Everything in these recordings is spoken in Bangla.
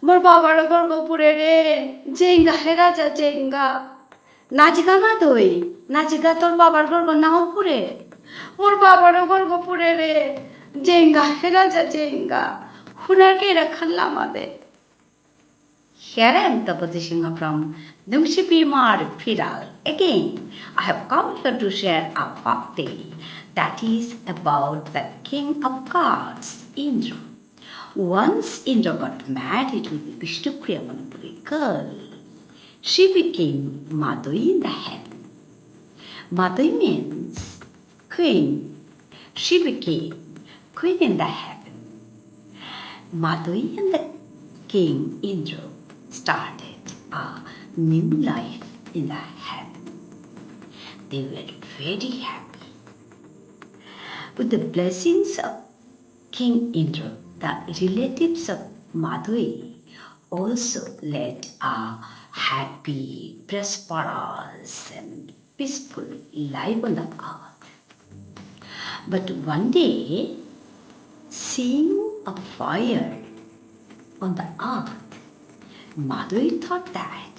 মোর বাবার গর্গপুরে রে জেঙ্গা হে রাজা জেঙ্গা নাচিকা মাদই নাচিকা তোর বাবার গর্গ নাও পুরে মোর বাবার গর্গপুরে রে জেঙ্গা হে রাজা জেঙ্গা হুনাকে রাখাল আমাদের. Here I am, Tapati Singha from Nungsipi Manipuri. Again, I have come here to share a folk tale that is about the king of gods, Indra. Once Indra got married with Bishnupriya Manipuri girl. She became Madoi in the heaven. Madoi means queen. She became queen in the heaven. Madoi and the king Indra started a new life in the heaven. They were very happy. With the blessings of King Indra, the relatives of Madoi also led a happy, prosperous, and peaceful life on the earth. But one day, seeing a fire on the earth, Madoi thought that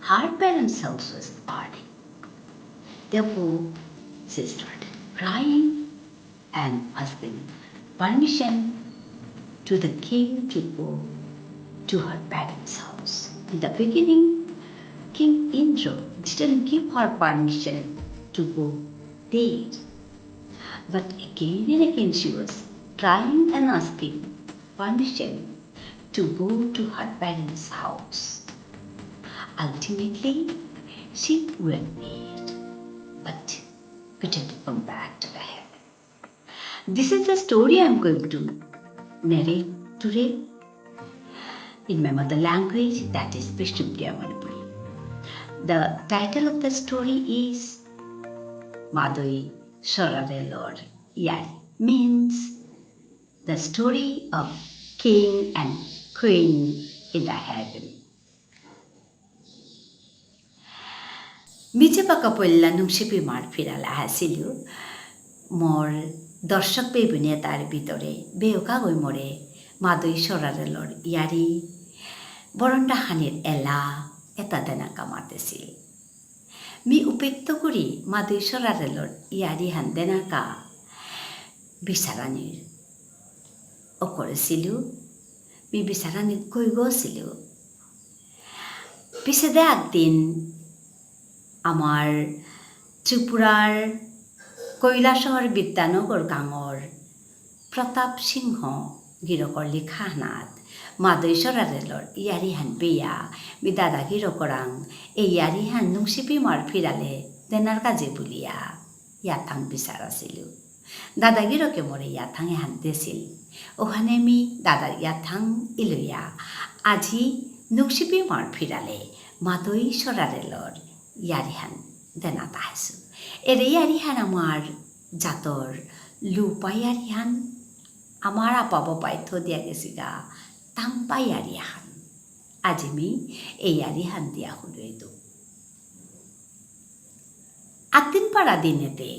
her parents' house was burning. Therefore, she started crying and asking permission to the king to go to her parents' house. In the beginning, King Indra didn't give her permission to go there. But again and again she was trying and asking permission to go to her parents' house. Ultimately, she went there, but couldn't come back to the heaven. This is the story I am going to narrate today in my mother language, that is Bishnupriya Manipuri. The title of the story is Madoi Sararel or Yari, means the story of king and queen in the heaven. মিছে পাকা পল্লা নুংসিপি মার ফিরালা হাসিলু মোর দর্শক বেগুনে তার ভিতরে বেউকা গই মরে মাদই সরারেলর ইয়ারি বরণ্ডা হানির এলা এটা দেনা কামাতেছিল মি উপেক্ত করি মাদই সরারেলর ইয়ারি হান দেনাকা বিচারানির ও করেছিল মি বিচারানির কই গছিল পিছে দে একদিন আমার ত্রিপুরার কৈলাসহর বিদ্যানগর গাঁৱৰ প্ৰতাপ সিংহ গিৰকৰ লিখানাত মাদৈ সৰাৰেলৰ ইয়াৰিহান বেয়া বি দাদা গিৰকৰাং এই ইয়াৰিহান নুংচিপি মাৰ ফিৰালে দেনাৰ কাজে বুলিয়া ইয়াথাং বিচাৰ আছিলোঁ দাদা গিৰকে মৰে ইয়াথাং এহান দেছিল ওখানে মি দাদাৰ ইয়াথাং ইলৈয়া আজি নুংচিপি মাৰ ফিৰালে মাদৈ সৰাৰেলৰ ইয়ারিহান দেনা তাহাইছো এর ইয়ারিহান আমার জাতর লুপা ইয়ারিহান আমার আপা বাপাই থো দিয়া গেছি গা তাম্পা ইয়ারিহান আজ আমি এই ইয়ারিহান দিয়া হুলুই দো একদিন পাড়া দিনেতে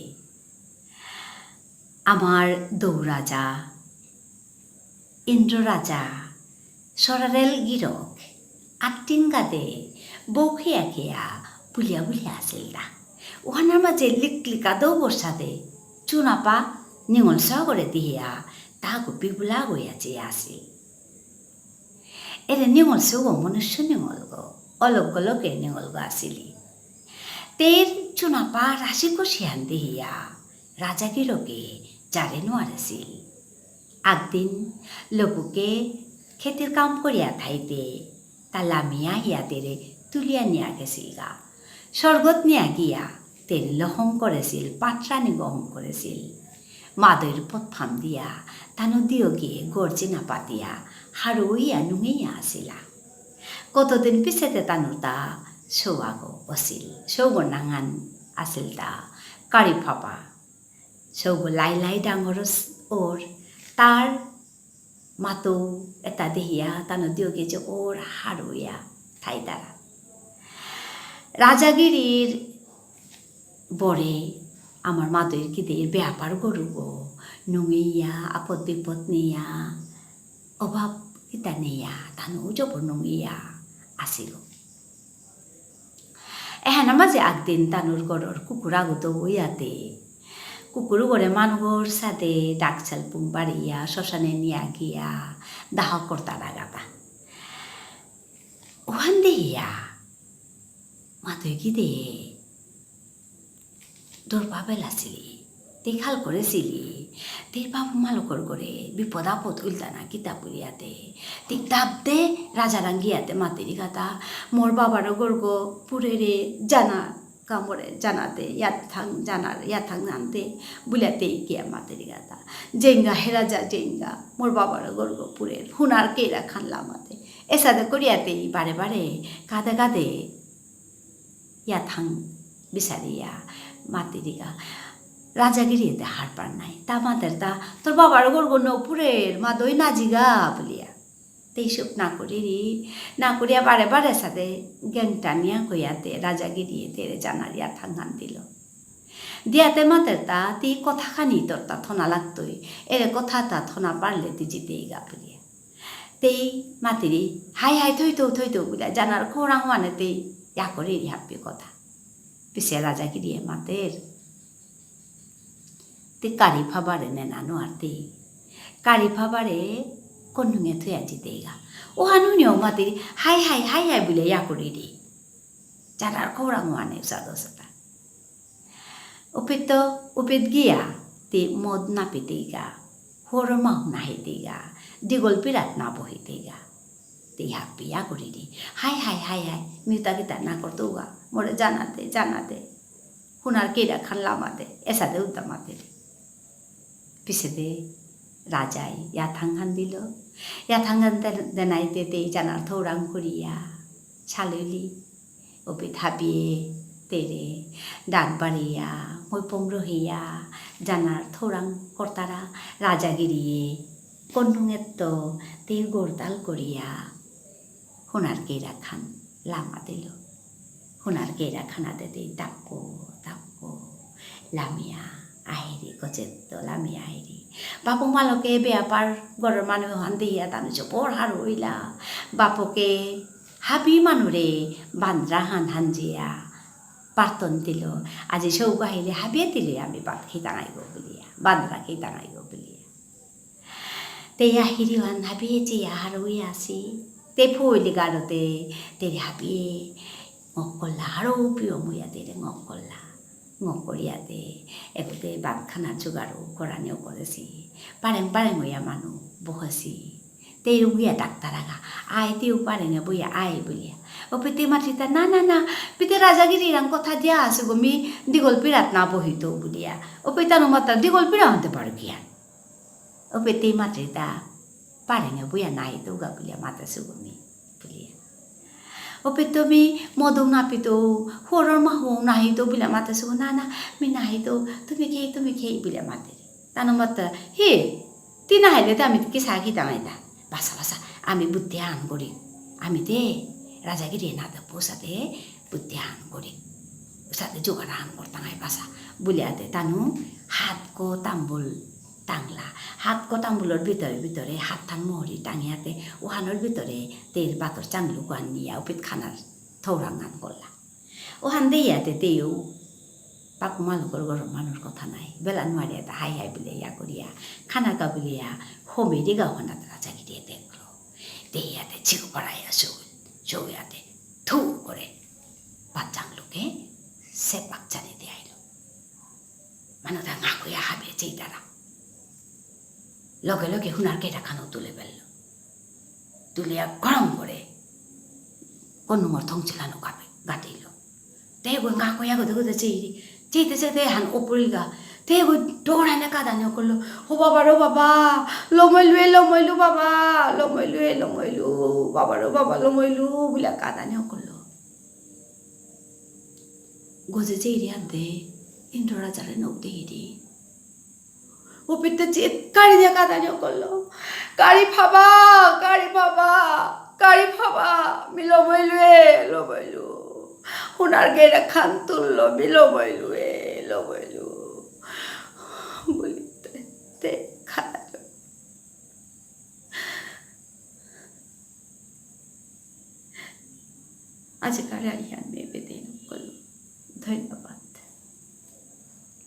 আমার দৌরাজা ইন্দ্র রাজা সরারেল গিরক আটটিন গাদে বৌখিয়া খেয়া বুলিয়া বুলিয়া আছিল দা ওখানার মাঝে লিকলিকা দৌ বর্ষাতে চুনাপা নিঙল সাগরে দিহিয়া তাহাকে বিবুলা গইয়া চেয়ে আছিল এরে নিঙল সে গো মনুষ্য নিঙল গো অলগ লগে নিঙল গো আসিলি তের চুনাপা রাশি কষিয়ান দিহিয়া রাজাগিরকে জারে নোয়ার আছিল একদিন লোকুকে খেতের কাম করিয়া থাইতে তা লামিয়া হিয়াতেরে তুলিয়া নিয়া গেছিল গা স্বর্গত নিয়া গিয়া তেল লহং করেছিল পাত্রানি গহং করেছিল মাদৈর পথফাম দিয়া তানু দিও গিয়ে গর্জে না পাতিয়া হারুইয়া নুঙিয়া আসিলা কতদিন পিছেতে তানুর তা সৌয়াগো অছিল সৌগো নাঙান আছিল তা কারি ফাপা সৌগো লাই লাই ডাঙর ওর তার মাতো এটা দেহিয়া তানু দিও গিয়ে যে ওর হারুইয়া ঠাই দ্বারা রাজাগিরির বরে আমার মাদৈর কিদের ব্যাপার গরু গো নুঙিয়া আপদ বিপদ নিয়া অভাব Kitania tanu joponungia asilo. Namaze agdin tanur goror kukuraguto uyate. Kukuru gore manugor sate daksal pumbaria sosane niagia daha kortaragata. Uhandeya Madoi gide dorpabela sili. Dekhal করে সিলি তে বাবু মালকর করে বিপদ আপদ উল্টানা কিতাব করিয়াতে ঠিক দাবতে রাজা রাঙ্গিয়াতে মাতেরি গাতা মোর বাবারও গর্গ পুরেরে জানা কামড়ে জানাতে ইয়াথাং জানতে বুলাতে গিয়া মাতেরি গাতা জেঙ্গা হেরাজা জেঙ্গা মোর বাবারও গর্গ পুরের হুনার কেরা খানলা মাতে এসাদে করিয়াতে বারে বারে কাঁদে কাঁদে ইয়াথাং বিচারিয়া মাতেরি গা রাজাগিরিতে হার পার নাই তা মাদের তা তোর বাবার গর্গ নপুরের মাদই নাজিগা বলিয়া তেইসব না করিয়া বারে বারে সাথে জ্ঞান টানিয়া কইয়াতে রাজাগিরিয়ে তেরে জানারিয়া থাঙ্গান দিল দিয়াতে মাদের তা তি কথাখানি তোর তা থনা লাগতই এরে কথা তা থনা পারলে তি জিতেই গা বলিয়া তেই মাতিরি হাই হাই থইতো বলিয়া জানার খোরাং মানে তেই ইয়া করে হাপ্পি কথা পিছে রাজাগিরিয়ে মাতের তে কারি ফাবারে নেনানো আর তে কারি ফাবারে কন্নুঙে থুয়া জিতেগা ও হানুনিও মাতিরি হাই হাই বলে ইয়া করি রে জানার খবরাং মানে সাদা উপিত গিয়া তে মদ না পেতেগা হর মাহ না হেতেগা দিগল পিরাত না বহিতেগা তে হাপ্পি ইয়া করি রে হাই মিউতা গীতা না করতোগা মোরে জানাতে হুনার কেরা খান লামাতে এসাদে উদ্দামাতে পিছে দে রাজাই ইয়াথাঙ্গান দিল ইয়াথাঙ্গান দেনাইতে তেই জানার থৌরাং করিয়া ছাললি ওপি থাবিয়ে তেরে ডাক বাড়িয়া মৈপং রহিয়া জানার থৌরাং কর্তারা রাজাগিরিয়ে কন্নুঙের তো তে গোরতাল করিয়া হুনার কেরা খান লামা দিল হুনার কেরা খানাতে তেই দাপ্পো লামিয়া আহিরি গজেত্ত লামি আহিরি বাপু মালকে বেয়াপার গড়ের মানুষ হান দিয়া তানু চপর হার হইলা বাপকে হাবি মানুরে বান্দ্রা হানজিয়া পার্তন দিল আজি সৌক আহিলে হাবিয়ে দিলে আমি বাপ খেয়ে টাঙাইব বলিয়া বান্দ্রা খেয়ে টাঙাইব বলিয়া তে আহিরি হান হাবিয়ে চেয়া হার হই আসি তে ফুইলি গাড়তে তেরে হাবিয়ে ngọc করলা আরও প্রিয় মইয়া তেরে ngọc করলা ngokoriate egote bakkhana jugaru koraniও করেছি পারেং হইয়া মানু বহসি তেই রুগিয়া ডাক্তারাগা আয় তেও পারেং বইয়া আয় বলিয়া ও পেতে মাতৃতা না পেতে রাজাগিরি রাং কথা দিয়া আছে গমি দিগল পিরাত না বহিত বলিয়া ও পেতানো মাত্রা দিগল পিরা হতে পারো কিয়া ও পেতে মাতৃতা পারেং বইয়া নাই তো গা বলিয়া মাতাসু গমি বলিয়া ও পেতমি মদৌ না পেতো হরর মাহৌ নাহিতো বলে মাতাসু না আমি নাহিতো তুমি খেয়ে বলে মাতে তানো মাত্রা হে তি নাহিলে তো আমি কি সাকি তামাই না বাসা আমি বুদ্ধি আন করি আমি দে রাজাগিরি না তো পোষাতে বুদ্ধি আন করি সাথে জোগাড় আন করতাঙাই বাসা বলিয়াতে তানু হাত কো তাম্বুল টাংলা হাত কো তাম্বুলের ভিতরে হাত থান মোহরি টাঙিয়াতে ওহানোর ভিতরে তেল বাতর চাংলু গান নিয়া উপিত খানার থৌরাং গান করলা ওহান দেয়াতে তেও পাকু মালুকর গরম মানুষ কথা নাই বেলা নোয়ারিয়াতে হাই বলে ইয়া করিয়া খানা গাবলিয়া হোমে রে গাওয়ানাতে রাজাগিরি দেখলো দেয়াতে ছিকু পাড়াইয়া চৌয়াতে থু করে বাচ্চাংলুকে সে বাচ্চানে দেয়াইল মানে তা না কইয়া হাবে চেইতারা লগে হুনার কেটা খানো তুলে ফেলল তুলিয়া গরম করে কন্নুমর থং ছিলানো গাটিল তে গো গা কইয়া গদে চেইতে হান ওপরি গা তে গো ডোড়ানে কাদানে করলো ও বাবা লমইলু বাবা লমইলু বাবা লমইলু বলে কাদানে করলো গজে চেইরি আনতে ইন্দ্র রাজারে নখ দেইরি ও পিতে চিৎকারি দিয়ে কাদানিও করলো গাড়ি ফাবা লমইলু হুনার গেরা খান তুললো লমইলু বলিতে খালো আজিকাৰে আহিয়ান মে বেদেন কলো ধন্যবাদ।